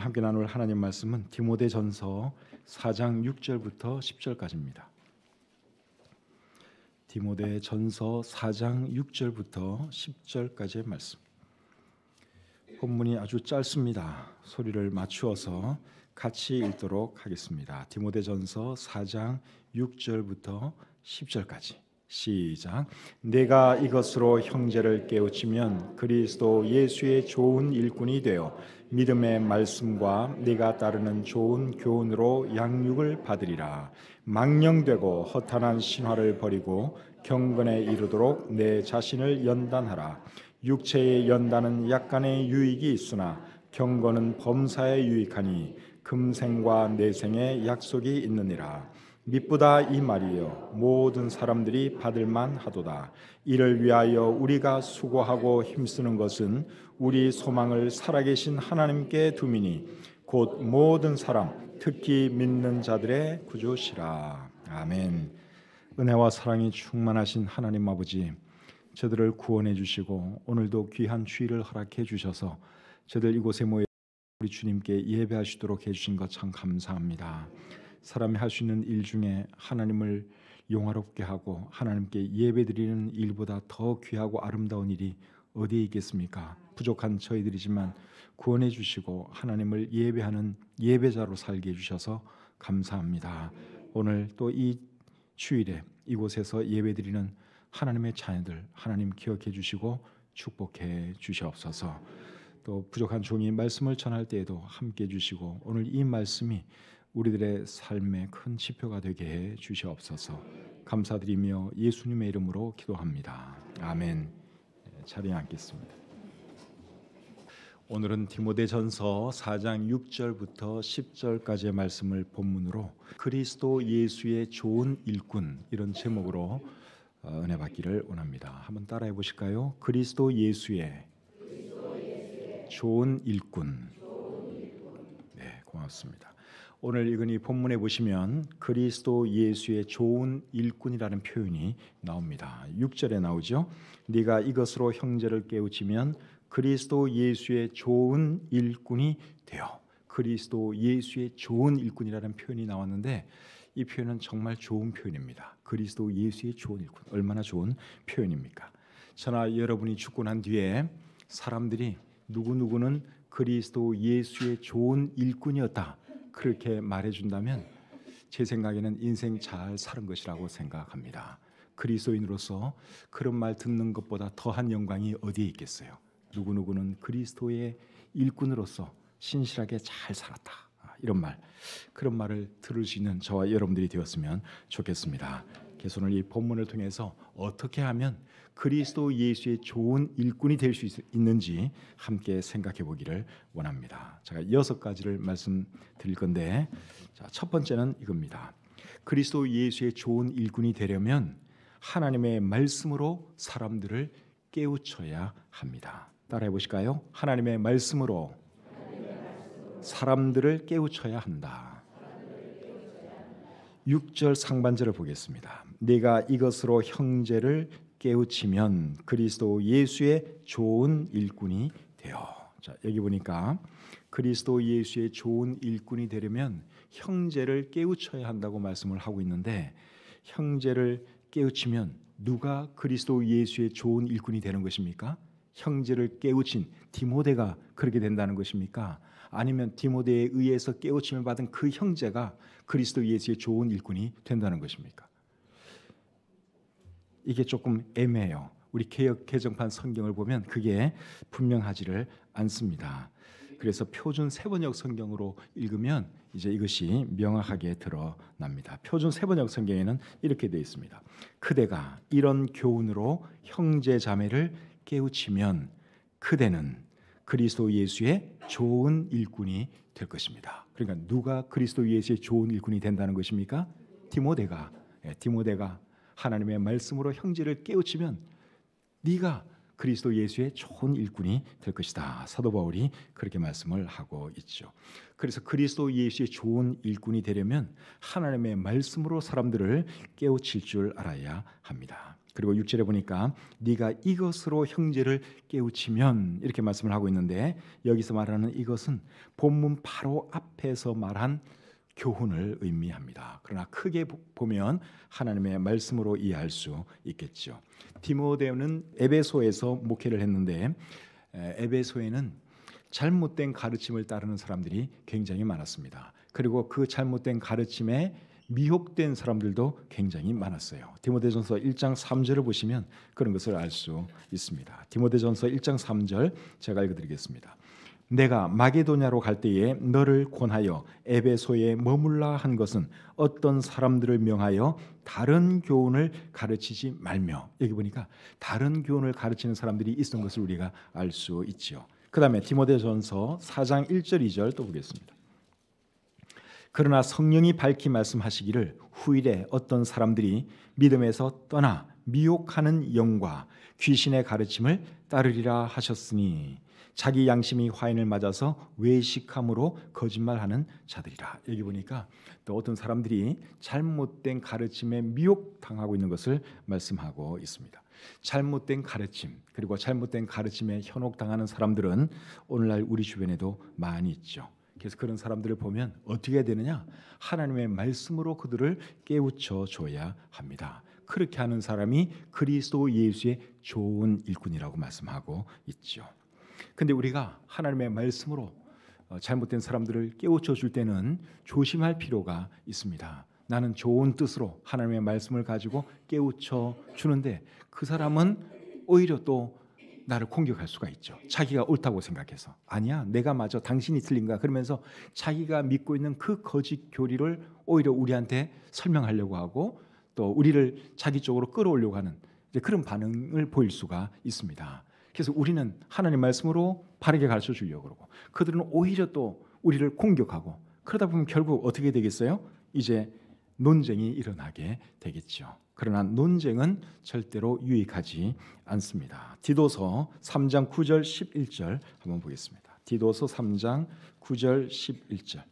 오늘 함께 나눌 하나님 말씀은 디모데전서 4장 6절부터 10절까지입니다. 디모데전서 4장 6절부터 10절까지의 말씀. 본문이 아주 짧습니다. 소리를 맞추어서 같이 읽도록 하겠습니다. 디모데전서 4장 6절부터 10절까지. 시작. 내가 이것으로 형제를 깨우치면 그리스도 예수의 좋은 일꾼이 되어 믿음의 말씀과 네가 따르는 좋은 교훈으로 양육을 받으리라. 망령되고 허탄한 신화를 버리고 경건에 이르도록 내 자신을 연단하라. 육체의 연단은 약간의 유익이 있으나 경건은 범사에 유익하니 금생과 내생에 약속이 있느니라. 미쁘다 이 말이요 모든 사람들이 받을만 하도다. 이를 위하여 우리가 수고하고 힘쓰는 것은 우리 소망을 살아계신 하나님께 두미니 곧 모든 사람 특히 믿는 자들의 구주시라. 아멘. 은혜와 사랑이 충만하신 하나님 아버지, 저들을 구원해 주시고 오늘도 귀한 주일을 허락해 주셔서 저들 이곳에 모여 우리 주님께 예배하시도록 해주신 것 참 감사합니다. 사람이 할 수 있는 일 중에 하나님을 영화롭게 하고 하나님께 예배드리는 일보다 더 귀하고 아름다운 일이 어디에 있겠습니까? 부족한 저희들이지만 구원해 주시고 하나님을 예배하는 예배자로 살게 해주셔서 감사합니다. 오늘 또 이 주일에 이곳에서 예배드리는 하나님의 자녀들 하나님 기억해 주시고 축복해 주시옵소서. 또 부족한 종이 말씀을 전할 때에도 함께 해주시고 오늘 이 말씀이 우리들의 삶의 큰 지표가 되게 해 주시옵소서. 감사드리며 예수님의 이름으로 기도합니다. 아멘. 자리에 앉겠습니다. 오늘은 디모데전서 4장 6절부터 10절까지의 말씀을 본문으로 그리스도 예수의 좋은 일꾼 이런 제목으로 은혜 받기를 원합니다. 한번 따라해 보실까요? 그리스도 예수의 좋은 일꾼. 네, 고맙습니다. 오늘 읽은 이 본문에 보시면 그리스도 예수의 좋은 일꾼이라는 표현이 나옵니다. 6절에 나오죠. 네가 이것으로 형제를 깨우치면 그리스도 예수의 좋은 일꾼이 되어. 그리스도 예수의 좋은 일꾼이라는 표현이 나왔는데 이 표현은 정말 좋은 표현입니다. 그리스도 예수의 좋은 일꾼, 얼마나 좋은 표현입니까? 저나 여러분이 죽고 난 뒤에 사람들이 누구누구는 그리스도 예수의 좋은 일꾼이었다 그렇게 말해준다면 제 생각에는 인생 잘 사는 것이라고 생각합니다. 그리스도인으로서 그런 말 듣는 것보다 더한 영광이 어디에 있겠어요? 누구누구는 그리스도의 일꾼으로서 신실하게 잘 살았다, 이런 말, 그런 말을 들을 수 있는 저와 여러분들이 되었으면 좋겠습니다. 그래서 오늘 이 본문을 통해서 어떻게 하면 그리스도 예수의 좋은 일꾼이 될 수 있는지 함께 생각해 보기를 원합니다. 제가 6가지를 말씀드릴 건데, 첫 번째는 이겁니다. 그리스도 예수의 좋은 일꾼이 되려면 하나님의 말씀으로 사람들을 깨우쳐야 합니다. 따라해 보실까요? 하나님의 말씀으로 사람들을 깨우쳐야 한다. 6절 상반절을 보겠습니다. 네가 이것으로 형제를 깨우치면 그리스도 예수의 좋은 일꾼이 되어. 자, 여기 보니까 그리스도 예수의 좋은 일꾼이 되려면 형제를 깨우쳐야 한다고 말씀을 하고 있는데, 형제를 깨우치면 누가 그리스도 예수의 좋은 일꾼이 되는 것입니까? 형제를 깨우친 디모데가 그렇게 된다는 것입니까? 아니면 디모데에 의해서 깨우침을 받은 그 형제가 그리스도 예수의 좋은 일꾼이 된다는 것입니까? 이게 조금 애매해요. 우리 개역 개정판 성경을 보면 그게 분명하지를 않습니다. 그래서 표준 세번역 성경으로 읽으면 이제 이것이 명확하게 드러납니다. 표준 세번역 성경에는 이렇게 되어 있습니다. 그대가 이런 교훈으로 형제 자매를 깨우치면 그대는 그리스도 예수의 좋은 일꾼이 될 것입니다. 그러니까 누가 그리스도 예수의 좋은 일꾼이 된다는 것입니까? 디모데가 하나님의 말씀으로 형제를 깨우치면 네가 그리스도 예수의 좋은 일꾼이 될 것이다. 사도 바울이 그렇게 말씀을 하고 있죠. 그래서 그리스도 예수의 좋은 일꾼이 되려면 하나님의 말씀으로 사람들을 깨우칠 줄 알아야 합니다. 그리고 6절에 보니까 네가 이것으로 형제를 깨우치면 이렇게 말씀을 하고 있는데, 여기서 말하는 이것은 본문 바로 앞에서 말한 교훈을 의미합니다. 그러나 크게 보면 하나님의 말씀으로 이해할 수 있겠죠. 디모데는 에베소에서 목회를 했는데, 에베소에는 잘못된 가르침을 따르는 사람들이 굉장히 많았습니다. 그리고 그 잘못된 가르침에 미혹된 사람들도 굉장히 많았어요. 디모데전서 1장 3절을 보시면 그런 것을 알 수 있습니다. 디모데전서 1장 3절 제가 읽어드리겠습니다. 내가 마게도냐로 갈 때에 너를 권하여 에베소에 머물라 한 것은 어떤 사람들을 명하여 다른 교훈을 가르치지 말며, 여기 보니까 다른 교훈을 가르치는 사람들이 있었던 것을 우리가 알 수 있지요. 그 다음에 디모데전서 4장 1절 2절 또 보겠습니다. 그러나 성령이 밝히 말씀하시기를 후일에 어떤 사람들이 믿음에서 떠나 미혹하는 영과 귀신의 가르침을 따르리라 하셨으니 자기 양심이 화인을 맞아서 외식함으로 거짓말하는 자들이라. 여기 보니까 또 어떤 사람들이 잘못된 가르침에 미혹당하고 있는 것을 말씀하고 있습니다. 잘못된 가르침, 그리고 잘못된 가르침에 현혹당하는 사람들은 오늘날 우리 주변에도 많이 있죠. 그래서 그런 사람들을 보면 어떻게 해야 되느냐? 하나님의 말씀으로 그들을 깨우쳐 줘야 합니다. 그렇게 하는 사람이 그리스도 예수의 좋은 일꾼이라고 말씀하고 있죠. 근데 우리가 하나님의 말씀으로 잘못된 사람들을 깨우쳐 줄 때는 조심할 필요가 있습니다. 나는 좋은 뜻으로 하나님의 말씀을 가지고 깨우쳐 주는데 그 사람은 오히려 또 나를 공격할 수가 있죠. 자기가 옳다고 생각해서 아니야, 내가 맞아, 당신이 틀린가 그러면서 자기가 믿고 있는 그 거짓 교리를 오히려 우리한테 설명하려고 하고 또 우리를 자기 쪽으로 끌어오려고 하는 그런 반응을 보일 수가 있습니다. 그래서 우리는 하나님 말씀으로 바르게 가르쳐 주려고 그러고 그들은 오히려 또 우리를 공격하고, 그러다 보면 결국 어떻게 되겠어요? 이제 논쟁이 일어나게 되겠죠. 그러나 논쟁은 절대로 유익하지 않습니다. 디도서 3장 9절 11절 한번 보겠습니다. 디도서 3장 9절 11절.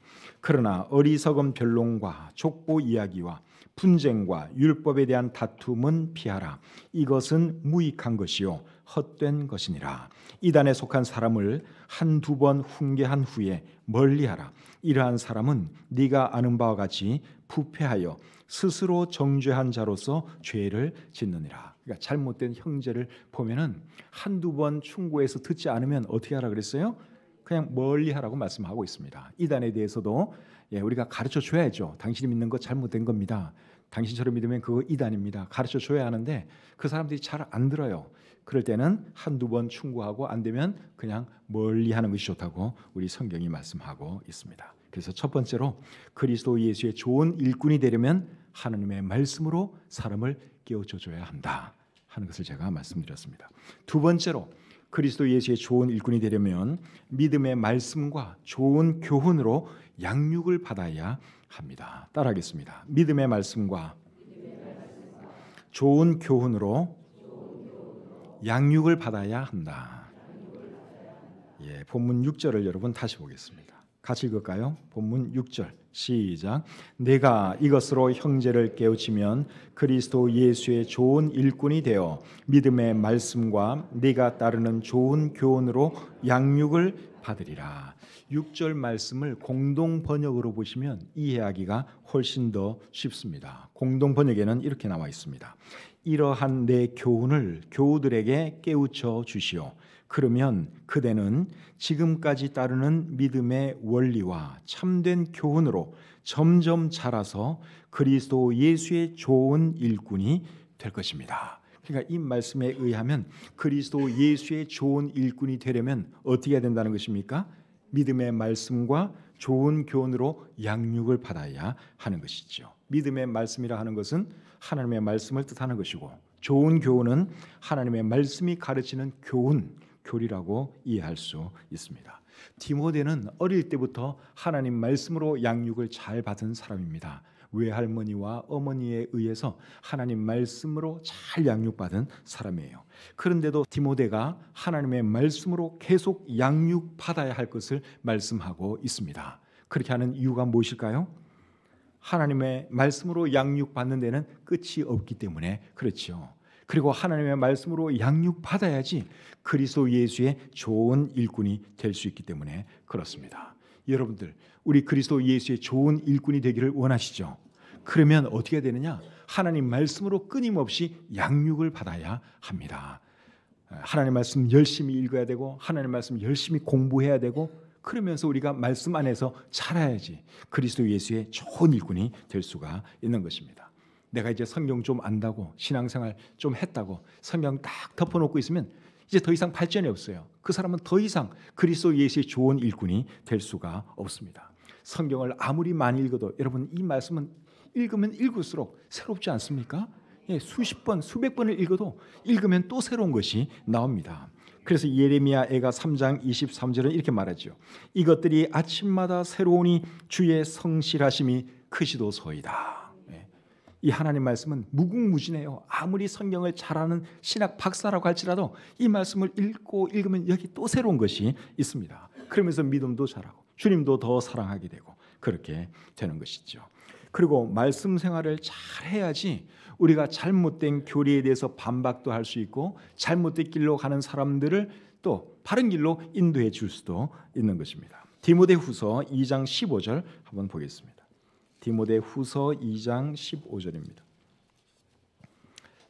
그러나 어리석은 변론과 족보 이야기와 분쟁과 율법에 대한 다툼은 피하라. 이것은 무익한 것이요 헛된 것이니라. 이단에 속한 사람을 한두 번 훈계한 후에 멀리하라. 이러한 사람은 네가 아는 바와 같이 부패하여 스스로 정죄한 자로서 죄를 짓느니라. 그러니까 잘못된 형제를 보면은 한두 번 충고해서 듣지 않으면 어떻게 하라 그랬어요? 그냥 멀리하라고 말씀하고 있습니다. 이단에 대해서도 우리가 가르쳐 줘야죠. 당신이 믿는 거 잘못된 겁니다. 당신처럼 믿으면 그거 이단입니다. 가르쳐 줘야 하는데 그 사람들이 잘 안 들어요. 그럴 때는 한두 번 충고하고 안 되면 그냥 멀리하는 것이 좋다고 우리 성경이 말씀하고 있습니다. 그래서 첫 번째로 그리스도 예수의 좋은 일꾼이 되려면 하나님의 말씀으로 사람을 깨우쳐 줘야 한다 하는 것을 제가 말씀드렸습니다. 두 번째로 그리스도 예수의 좋은 일꾼이 되려면 믿음의 말씀과 좋은 교훈으로 양육을 받아야 합니다. 따라하겠습니다. 믿음의 말씀과 좋은 교훈으로 양육을 받아야 한다. 본문 6절을 여러분 다시 보겠습니다. 같이 읽을까요? 본문 6절 시작. 내가 이것으로 형제를 깨우치면 그리스도 예수의 좋은 일꾼이 되어 믿음의 말씀과 네가 따르는 좋은 교훈으로 양육을 받으리라. 6절 말씀을 공동 번역으로 보시면 이해하기가 훨씬 더 쉽습니다. 공동 번역에는 이렇게 나와 있습니다. 이러한 내 교훈을 교우들에게 깨우쳐 주시오. 그러면 그대는 지금까지 따르는 믿음의 원리와 참된 교훈으로 점점 자라서 그리스도 예수의 좋은 일꾼이 될 것입니다. 그러니까 이 말씀에 의하면 그리스도 예수의 좋은 일꾼이 되려면 어떻게 해야 된다는 것입니까? 믿음의 말씀과 좋은 교훈으로 양육을 받아야 하는 것이죠. 믿음의 말씀이라 하는 것은 하나님의 말씀을 뜻하는 것이고, 좋은 교훈은 하나님의 말씀이 가르치는 교리라고 이해할 수 있습니다. 디모데는 어릴 때부터 하나님 말씀으로 양육을 잘 받은 사람입니다. 외할머니와 어머니에 의해서 하나님 말씀으로 잘 양육받은 사람이에요. 그런데도 디모데가 하나님의 말씀으로 계속 양육받아야 할 것을 말씀하고 있습니다. 그렇게 하는 이유가 무엇일까요? 하나님의 말씀으로 양육받는 데는 끝이 없기 때문에 그렇죠. 그리고 하나님의 말씀으로 양육받아야지 그리스도 예수의 좋은 일꾼이 될 수 있기 때문에 그렇습니다. 여러분들, 우리 그리스도 예수의 좋은 일꾼이 되기를 원하시죠? 그러면 어떻게 되느냐? 하나님 말씀으로 끊임없이 양육을 받아야 합니다. 하나님 말씀 열심히 읽어야 되고 하나님 말씀 열심히 공부해야 되고, 그러면서 우리가 말씀 안에서 자라야지 그리스도 예수의 좋은 일꾼이 될 수가 있는 것입니다. 내가 이제 성경 좀 안다고, 신앙생활 좀 했다고 성경 딱 덮어놓고 있으면 이제 더 이상 발전이 없어요. 그 사람은 더 이상 그리스도 예수의 좋은 일꾼이 될 수가 없습니다. 성경을 아무리 많이 읽어도, 여러분, 이 말씀은 읽으면 읽을수록 새롭지 않습니까? 수십 번, 수백 번을 읽어도 읽으면 또 새로운 것이 나옵니다. 그래서 예레미야애가 3장 23절은 이렇게 말하죠. 이것들이 아침마다 새로우니 주의 성실하심이 크시도소이다. 이 하나님 말씀은 무궁무진해요. 아무리 성경을 잘하는 신학 박사라고 할지라도 이 말씀을 읽고 읽으면 여기 또 새로운 것이 있습니다. 그러면서 믿음도 자라고 주님도 더 사랑하게 되고 그렇게 되는 것이죠. 그리고 말씀 생활을 잘 해야지 우리가 잘못된 교리에 대해서 반박도 할 수 있고, 잘못된 길로 가는 사람들을 또 바른 길로 인도해 줄 수도 있는 것입니다. 디모데후서 2장 15절 한번 보겠습니다. 디모데후서 2장 15절입니다.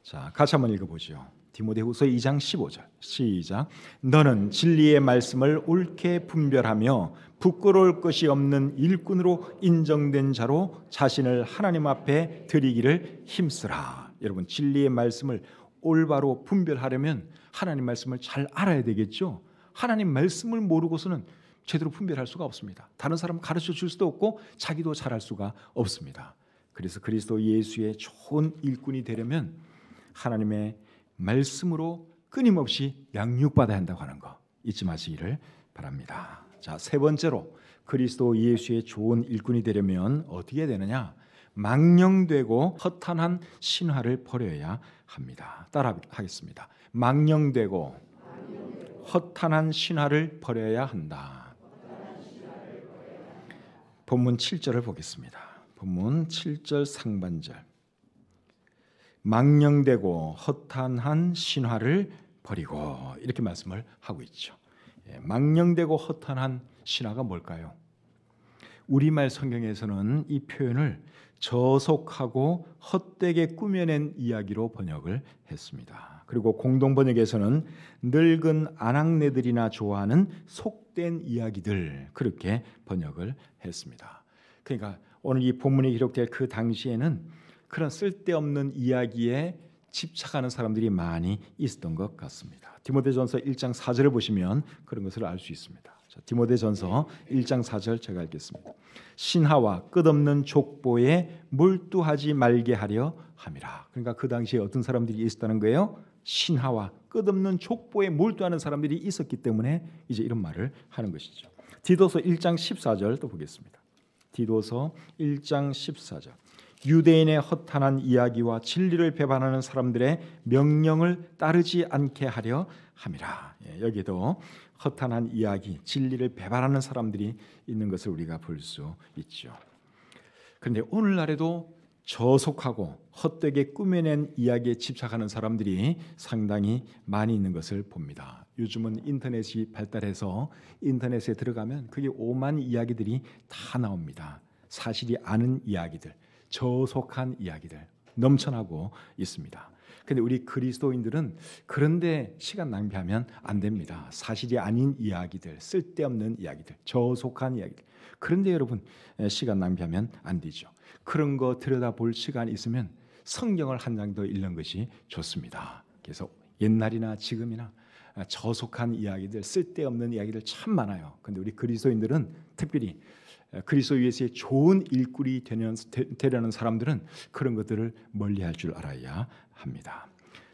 자, 같이 한번 읽어보죠. 디모데후서 2장 15절 시작. 너는 진리의 말씀을 옳게 분별하며 부끄러울 것이 없는 일꾼으로 인정된 자로 자신을 하나님 앞에 드리기를 힘쓰라. 여러분, 진리의 말씀을 올바로 분별하려면 하나님 말씀을 잘 알아야 되겠죠. 하나님 말씀을 모르고서는 제대로 분별할 수가 없습니다. 다른 사람 가르쳐 줄 수도 없고 자기도 잘할 수가 없습니다. 그래서 그리스도 예수의 좋은 일꾼이 되려면 하나님의 말씀으로 끊임없이 양육받아야 한다고 하는 거 잊지 마시기를 바랍니다. 자, 세 번째로 그리스도 예수의 좋은 일꾼이 되려면 어떻게 되느냐? 망령되고 허탄한 신화를 버려야 합니다. 따라하겠습니다. 망령되고 허탄한 신화를 버려야 한다. 본문 7절을 보겠습니다. 본문 7절 상반절. 망령되고 허탄한 신화를 버리고, 이렇게 말씀을 하고 있죠. 망령되고 허탄한 신화가 뭘까요? 우리말 성경에서는 이 표현을 저속하고 헛되게 꾸며낸 이야기로 번역을 했습니다. 그리고 공동 번역에서는 늙은 아낙네들이나 좋아하는 속된 이야기들, 그렇게 번역을 했습니다. 그러니까 오늘 이 본문에 기록될 그 당시에는 그런 쓸데없는 이야기에 집착하는 사람들이 많이 있었던 것 같습니다. 디모데전서 1장 4절을 보시면 그런 것을 알 수 있습니다. 자, 디모데전서 1장 4절 제가 읽겠습니다. 신하와 끝없는 족보에 몰두하지 말게 하려 함이라. 그러니까 그 당시에 어떤 사람들이 있었다는 거예요? 신하와 끝없는 족보에 몰두하는 사람들이 있었기 때문에 이제 이런 말을 하는 것이죠. 디도서 1장 14절 또 보겠습니다. 디도서 1장 14절. 유대인의 허탄한 이야기와 진리를 배반하는 사람들의 명령을 따르지 않게 하려 함이라. 여기도 허탄한 이야기, 진리를 배반하는 사람들이 있는 것을 우리가 볼 수 있죠. 그런데 오늘날에도 저속하고 헛되게 꾸며낸 이야기에 집착하는 사람들이 상당히 많이 있는 것을 봅니다. 요즘은 인터넷이 발달해서 인터넷에 들어가면 그게 오만 이야기들이 다 나옵니다. 사실이 아닌 이야기들, 저속한 이야기들 넘쳐나고 있습니다. 그런데 우리 그리스도인들은 그런데 시간 낭비하면 안 됩니다. 사실이 아닌 이야기들, 쓸데없는 이야기들, 저속한 이야기들, 그런데 여러분 시간 낭비하면 안 되죠. 그런 거 들여다볼 시간 있으면 성경을 한 장 더 읽는 것이 좋습니다. 그래서 옛날이나 지금이나 저속한 이야기들, 쓸데없는 이야기들 참 많아요. 그런데 우리 그리스도인들은 특별히 그리스도 예수의 좋은 일꾼이 되려는 사람들은 그런 것들을 멀리할 줄 알아야 합니다.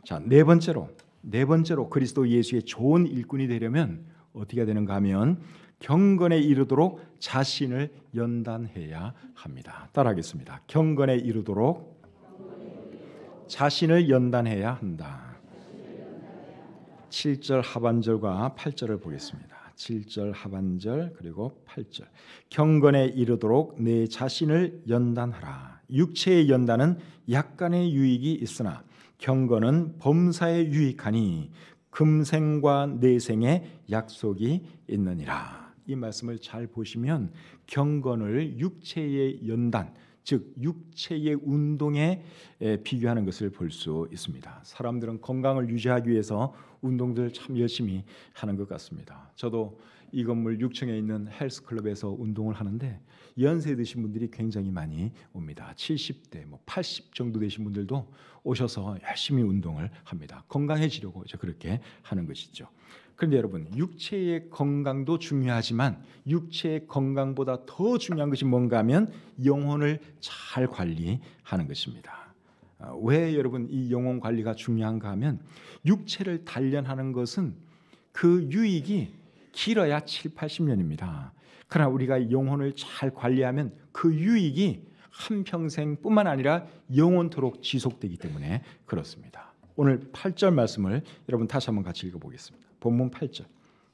자, 네 번째로 그리스도 예수의 좋은 일꾼이 되려면 어떻게 되는가 하면 경건에 이르도록 자신을 연단해야 합니다. 따라하겠습니다. 경건에 이르도록 자신을 연단해야 한다. 7절 하반절과 8절을 보겠습니다. 7절 하반절 그리고 8절. 경건에 이르도록 내 자신을 연단하라. 육체의 연단은 약간의 유익이 있으나 경건은 범사에 유익하니 금생과 내생의 약속이 있느니라. 이 말씀을 잘 보시면 경건을 육체의 연단, 즉 육체의 운동에 비교하는 것을 볼 수 있습니다. 사람들은 건강을 유지하기 위해서 운동들 참 열심히 하는 것 같습니다. 저도 이 건물 6층에 있는 헬스클럽에서 운동을 하는데 연세 드신 분들이 굉장히 많이 옵니다. 70대, 80 정도 되신 분들도 오셔서 열심히 운동을 합니다. 건강해지려고 이제 그렇게 하는 것이죠. 그런데 여러분, 육체의 건강도 중요하지만 육체의 건강보다 더 중요한 것이 뭔가 하면 영혼을 잘 관리하는 것입니다. 왜 여러분 이 영혼 관리가 중요한가 하면 육체를 단련하는 것은 그 유익이 길어야 7, 80년입니다. 그러나 우리가 영혼을 잘 관리하면 그 유익이 한평생뿐만 아니라 영원토록 지속되기 때문에 그렇습니다. 오늘 8절 말씀을 여러분 다시 한번 같이 읽어보겠습니다. 본문 8절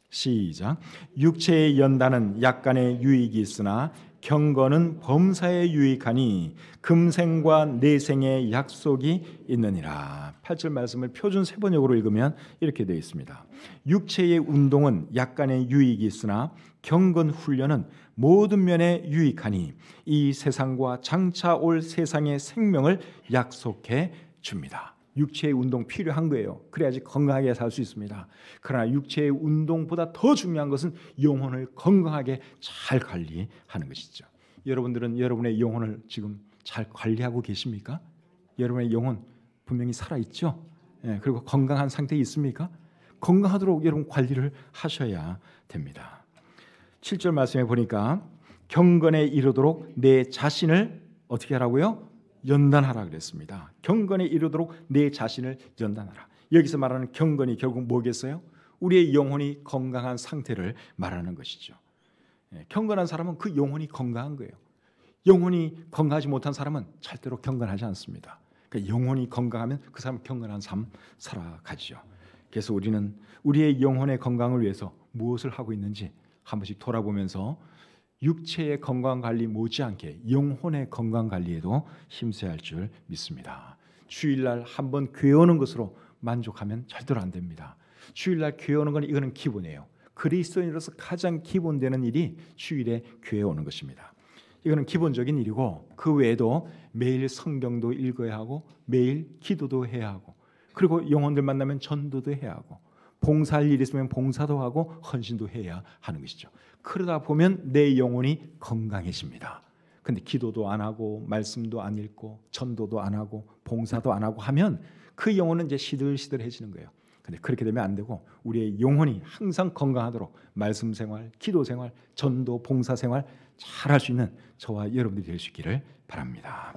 시작. 육체의 연단은 약간의 유익이 있으나 경건은 범사에 유익하니 금생과 내생의 약속이 있느니라. 8절 말씀을 표준 세번역으로 읽으면 이렇게 되어 있습니다. 육체의 운동은 약간의 유익이 있으나 경건 훈련은 모든 면에 유익하니 이 세상과 장차 올 세상의 생명을 약속해 줍니다. 육체의 운동 필요한 거예요. 그래야지 건강하게 살 수 있습니다. 그러나 육체의 운동보다 더 중요한 것은 영혼을 건강하게 잘 관리하는 것이죠. 여러분들은 여러분의 영혼을 지금 잘 관리하고 계십니까? 여러분의 영혼 분명히 살아있죠? 그리고 건강한 상태에 있습니까? 건강하도록 여러분 관리를 하셔야 됩니다. 7절 말씀에 보니까 경건에 이르도록 내 자신을 어떻게 하라고요? 연단하라 그랬습니다. 경건에 이르도록 내 자신을 연단하라. 여기서 말하는 경건이 결국 뭐겠어요? 우리의 영혼이 건강한 상태를 말하는 것이죠. 경건한 사람은 그 영혼이 건강한 거예요. 영혼이 건강하지 못한 사람은 절대로 경건하지 않습니다. 그러니까 영혼이 건강하면 그 사람은 경건한 삶 살아가죠. 그래서 우리는 우리의 영혼의 건강을 위해서 무엇을 하고 있는지 한 번씩 돌아보면서 육체의 건강관리 못지않게 영혼의 건강관리에도 힘써야 할 줄 믿습니다. 주일날 한번 교회 오는 것으로 만족하면 절대로 안 됩니다. 주일날 교회 오는 건 이거는 기본이에요. 그리스도인으로서 가장 기본되는 일이 주일에 교회 오는 것입니다. 이거는 기본적인 일이고 그 외에도 매일 성경도 읽어야 하고 매일 기도도 해야 하고 그리고 영혼들 만나면 전도도 해야 하고 봉사할 일이 있으면 봉사도 하고 헌신도 해야 하는 것이죠. 그러다 보면 내 영혼이 건강해집니다. 근데 기도도 안 하고 말씀도 안 읽고 전도도 안 하고 봉사도 안 하고 하면 그 영혼은 이제 시들시들해지는 거예요. 근데 그렇게 되면 안 되고 우리의 영혼이 항상 건강하도록 말씀 생활, 기도 생활, 전도, 봉사 생활 잘 할 수 있는 저와 여러분들이 될 수 있기를 바랍니다.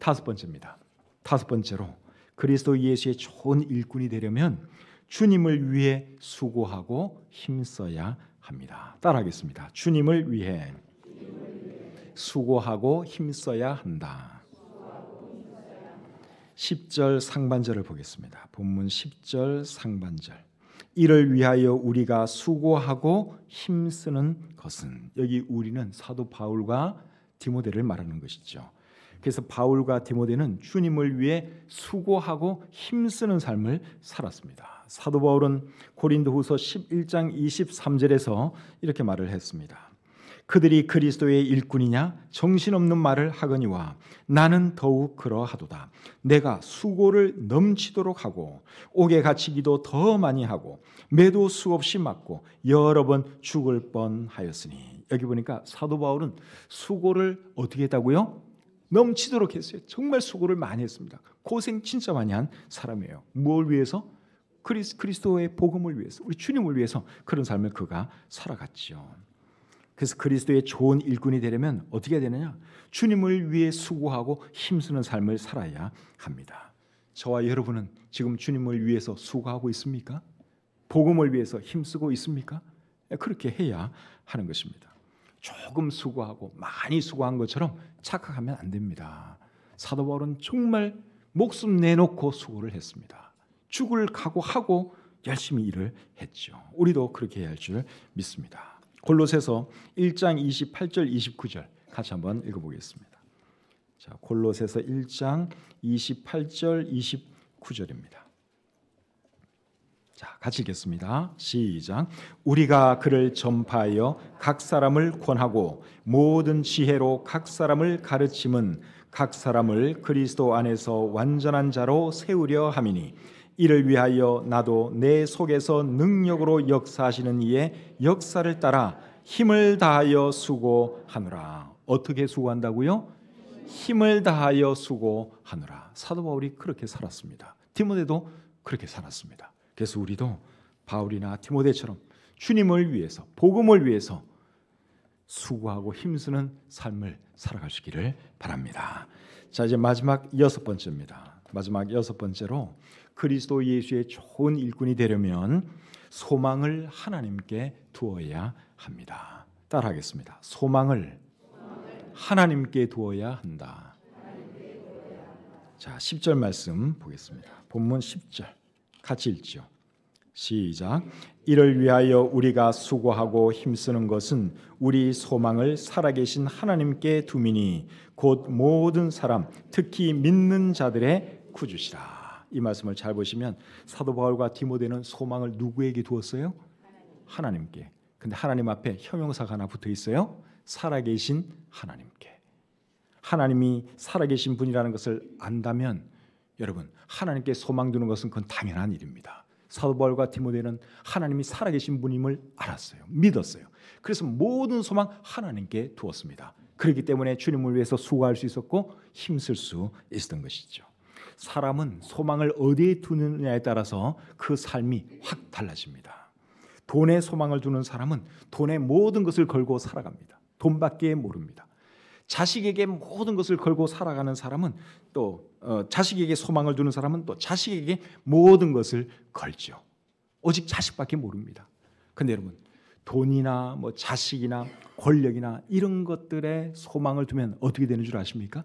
다섯 번째입니다. 다섯 번째로 그리스도 예수의 좋은 일꾼이 되려면 주님을 위해 수고하고 힘써야 합니다. 따라하겠습니다. 주님을 위해 수고하고 힘써야 한다. 10절 상반절을 보겠습니다. 본문 10절 상반절. 이를 위하여 우리가 수고하고 힘쓰는 것은, 여기 우리는 사도 바울과 디모데를 말하는 것이죠. 그래서 바울과 디모데는 주님을 위해 수고하고 힘쓰는 삶을 살았습니다. 사도 바울은 고린도후서 11장 23절에서 이렇게 말을 했습니다. 그들이 그리스도의 일꾼이냐 정신없는 말을 하거니와 나는 더욱 그러하도다. 내가 수고를 넘치도록 하고 옥에 갇히기도 더 많이 하고 매도 수없이 맞고 여러 번 죽을 뻔하였으니. 여기 보니까 사도 바울은 수고를 어떻게 했다고요? 넘치도록 했어요. 정말 수고를 많이 했습니다. 고생 진짜 많이 한 사람이에요. 뭘 위해서? 그리스도의 복음을 위해서, 우리 주님을 위해서 그런 삶을 그가 살아갔지요. 그래서 그리스도의 좋은 일꾼이 되려면 어떻게 해야 되느냐? 주님을 위해 수고하고 힘쓰는 삶을 살아야 합니다. 저와 여러분은 지금 주님을 위해서 수고하고 있습니까? 복음을 위해서 힘쓰고 있습니까? 그렇게 해야 하는 것입니다. 조금 수고하고 많이 수고한 것처럼 착각하면 안 됩니다. 사도 바울은 정말 목숨 내놓고 수고를 했습니다. 죽을 각오하고 열심히 일을 했죠. 우리도 그렇게 해야 할 줄 믿습니다. 골로새서 1장 28절 29절 같이 한번 읽어보겠습니다. 자, 골로새서 1장 28절 9절입니다. 자, 같이 읽겠습니다. 시작. 우리가 그를 전파하여 각 사람을 권하고 모든 지혜로 각 사람을 가르침은 각 사람을 그리스도 안에서 완전한 자로 세우려 함이니 이를 위하여 나도 내 속에서 능력으로 역사하시는 이의 역사를 따라 힘을 다하여 수고하노라. 어떻게 수고한다고요? 힘을 다하여 수고하노라. 사도 바울이 그렇게 살았습니다. 디모데도 그렇게 살았습니다. 그래서 우리도 바울이나 디모데처럼 주님을 위해서, 복음을 위해서 수고하고 힘쓰는 삶을 살아가시기를 바랍니다. 자, 이제 마지막 6번째입니다. 마지막 6번째로 그리스도 예수의 좋은 일꾼이 되려면 소망을 하나님께 두어야 합니다. 따라하겠습니다. 소망을 하나님께 두어야 한다. 자, 10절 말씀 보겠습니다. 본문 10절 같이 읽죠. 시작. 이를 위하여 우리가 수고하고 힘쓰는 것은 우리 소망을 살아계신 하나님께 두미니 곧 모든 사람 특히 믿는 자들의 구주시라. 이 말씀을 잘 보시면 사도 바울과 디모데는 소망을 누구에게 두었어요? 하나님께. 근데 하나님 앞에 형용사가 하나 붙어 있어요. 살아계신 하나님께. 하나님이 살아계신 분이라는 것을 안다면 여러분, 하나님께 소망 두는 것은 그건 당연한 일입니다. 사도 바울과 디모데는 하나님이 살아계신 분임을 알았어요. 믿었어요. 그래서 모든 소망 하나님께 두었습니다. 그렇기 때문에 주님을 위해서 수고할 수 있었고 힘쓸 수 있었던 것이죠. 사람은 소망을 어디에 두느냐에 따라서 그 삶이 확 달라집니다. 돈에 소망을 두는 사람은 돈에 모든 것을 걸고 살아갑니다. 돈밖에 모릅니다. 자식에게 모든 것을 걸고 살아가는 사람은 또 자식에게 소망을 두는 사람은 또 자식에게 모든 것을 걸죠. 오직 자식밖에 모릅니다. 그런데 여러분, 돈이나 뭐 자식이나 권력이나 이런 것들에 소망을 두면 어떻게 되는 줄 아십니까?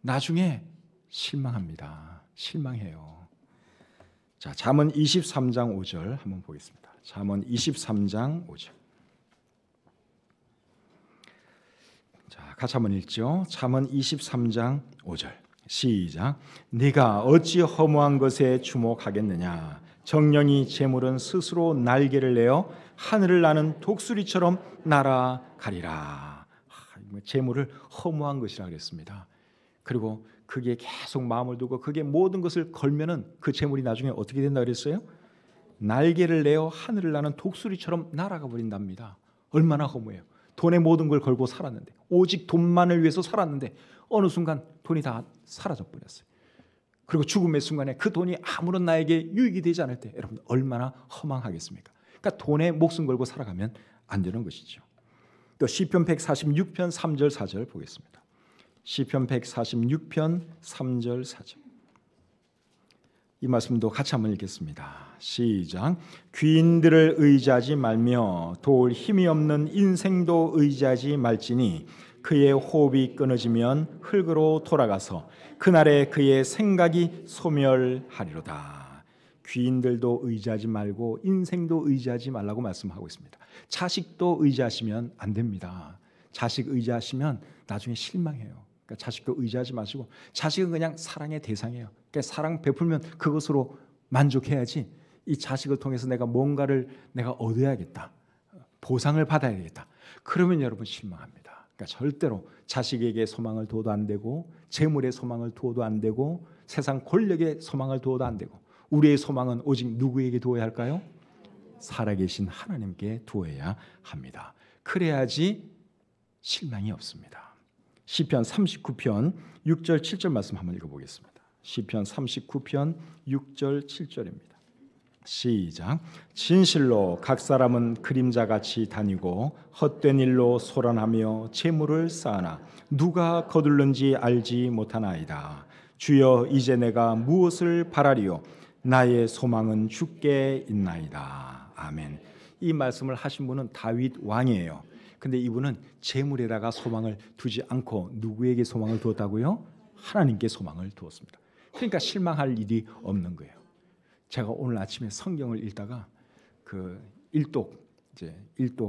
나중에 실망합니다. 실망해요. 자, 잠언 23장 5절 한번 보겠습니다. 잠언 23장 5절. 자, 같이 한번 읽죠. 잠언 23장 5절. 시작. 네가 어찌 허무한 것에 주목하겠느냐. 정령이 재물은 스스로 날개를 내어 하늘을 나는 독수리처럼 날아가리라. 재물을 허무한 것이라 그랬습니다. 그리고 그게 계속 마음을 두고 그게 모든 것을 걸면은 그 재물이 나중에 어떻게 된다 그랬어요? 날개를 내어 하늘을 나는 독수리처럼 날아가 버린답니다. 얼마나 허무해요. 돈의 모든 걸 걸고 살았는데, 오직 돈만을 위해서 살았는데 어느 순간 돈이 다 사라져 버렸어요. 그리고 죽음의 순간에 그 돈이 아무런 나에게 유익이 되지 않을 때 여러분 얼마나 허망하겠습니까? 그러니까 돈에 목숨 걸고 살아가면 안 되는 것이죠. 또 시편 146편 3절 4절 보겠습니다. 시편 146편 3절 4절. 이 말씀도 같이 한번 읽겠습니다. 시작. 귀인들을 의지하지 말며 도울 힘이 없는 인생도 의지하지 말지니 그의 호흡이 끊어지면 흙으로 돌아가서 그날에 그의 생각이 소멸하리로다. 귀인들도 의지하지 말고 인생도 의지하지 말라고 말씀하고 있습니다. 자식도 의지하시면 안 됩니다. 자식 의지하시면 나중에 실망해요. 그러니까 자식도 의지하지 마시고, 자식은 그냥 사랑의 대상이에요. 그러니까 사랑 베풀면 그것으로 만족해야지, 이 자식을 통해서 내가 뭔가를 내가 얻어야겠다, 보상을 받아야겠다, 그러면 여러분 실망합니다. 그러니까 절대로 자식에게 소망을 두어도 안 되고, 재물에 소망을 두어도 안 되고, 세상 권력에 소망을 두어도 안 되고, 우리의 소망은 오직 누구에게 두어야 할까요? 살아계신 하나님께 두어야 합니다. 그래야지 실망이 없습니다. 시편 39편 6절 7절 말씀 한번 읽어보겠습니다. 시편 39편 6절 7절입니다. 시작. 진실로 각 사람은 그림자같이 다니고 헛된 일로 소란하며 재물을 쌓으나 누가 거둘는지 알지 못하나이다. 주여, 이제 내가 무엇을 바라리요? 나의 소망은 주께 있나이다. 아멘. 이 말씀을 하신 분은 다윗 왕이에요. 근데 이분은 재물에다가 소망을 두지 않고 누구에게 소망을 두었다고요? 하나님께 소망을 두었습니다. 그러니까 실망할 일이 없는 거예요. 제가 오늘 아침에 성경을 읽다가 그 일독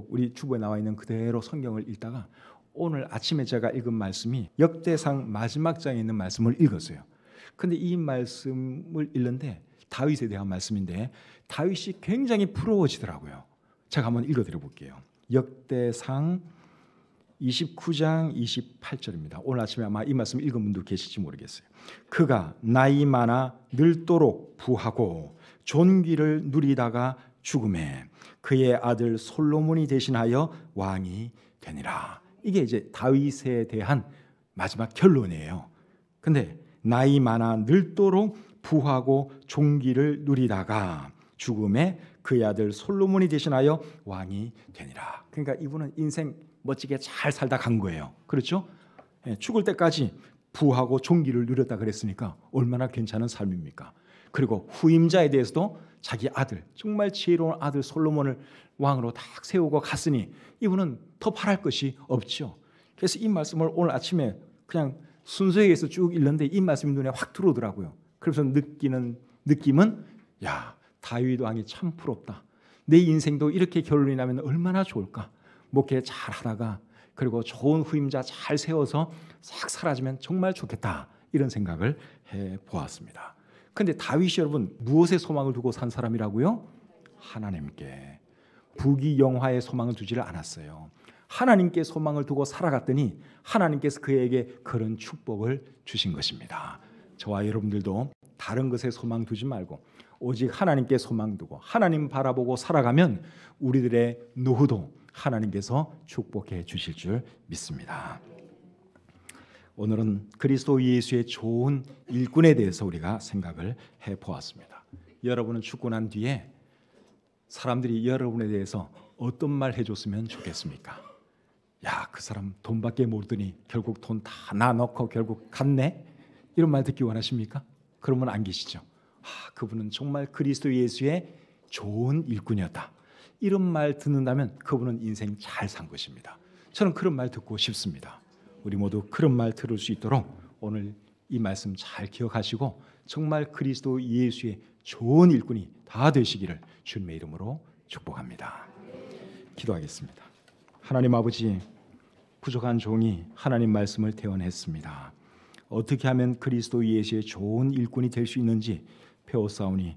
우리 주보에 나와 있는 그대로 성경을 읽다가 오늘 아침에 제가 읽은 말씀이 역대상 마지막 장에 있는 말씀을 읽었어요. 근데 이 말씀을 읽는데 다윗에 대한 말씀인데 다윗이 굉장히 부러워지더라고요. 제가 한번 읽어드려 볼게요. 역대상 29장 28절입니다. 오늘 아침에 아마 이 말씀 읽은 분도 계실지 모르겠어요. 그가 나이 많아 늙도록 부하고 존귀를 누리다가 죽음에 그의 아들 솔로몬이 대신하여 왕이 되니라. 이게 이제 다윗에 대한 마지막 결론이에요. 근데 나이 많아 늙도록 부하고 존귀를 누리다가 죽음에 그의 아들 솔로몬이 대신하여 왕이 되니라. 그러니까 이분은 인생 멋지게 잘 살다 간 거예요. 그렇죠? 죽을 때까지 부하고 존귀를 누렸다 그랬으니까 얼마나 괜찮은 삶입니까? 그리고 후임자에 대해서도 자기 아들, 정말 지혜로운 아들 솔로몬을 왕으로 딱 세우고 갔으니 이분은 더 바랄 것이 없죠. 그래서 이 말씀을 오늘 아침에 그냥 순서에 의해서 쭉 읽는데 이 말씀이 눈에 확 들어오더라고요. 그래서 느끼는 느낌은 야, 다윗 왕이 참 부럽다. 내 인생도 이렇게 결론이 나면 얼마나 좋을까. 목회 잘 하다가 그리고 좋은 후임자 잘 세워서 싹 사라지면 정말 좋겠다. 이런 생각을 해보았습니다. 그런데 다윗이 여러분 무엇에 소망을 두고 산 사람이라고요? 하나님께. 부귀영화에 소망을 두지를 않았어요. 하나님께 소망을 두고 살아갔더니 하나님께서 그에게 그런 축복을 주신 것입니다. 저와 여러분들도 다른 것에 소망 두지 말고 오직 하나님께 소망 두고 하나님 바라보고 살아가면 우리들의 노후도 하나님께서 축복해 주실 줄 믿습니다. 오늘은 그리스도 예수의 좋은 일꾼에 대해서 우리가 생각을 해보았습니다. 여러분은 죽고 난 뒤에 사람들이 여러분에 대해서 어떤 말 해줬으면 좋겠습니까? 야, 그 사람 돈밖에 모르더니 결국 돈 다 나눠놓고 결국 갔네? 이런 말 듣기 원하십니까? 그런 분 안 계시죠? 그분은 정말 그리스도 예수의 좋은 일꾼이었다. 이런 말 듣는다면 그분은 인생 잘 산 것입니다. 저는 그런 말 듣고 싶습니다. 우리 모두 그런 말 들을 수 있도록 오늘 이 말씀 잘 기억하시고 정말 그리스도 예수의 좋은 일꾼이 다 되시기를 주님의 이름으로 축복합니다. 기도하겠습니다. 하나님 아버지, 부족한 종이 하나님 말씀을 대언했습니다. 어떻게 하면 그리스도 예수의 좋은 일꾼이 될 수 있는지 배웠사오니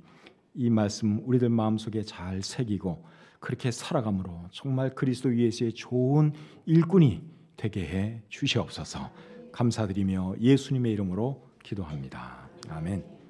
이 말씀 우리들 마음속에 잘 새기고 그렇게 살아감으로 정말 그리스도 예수의 좋은 일꾼이 되게 해 주시옵소서. 감사드리며 예수님의 이름으로 기도합니다. 아멘.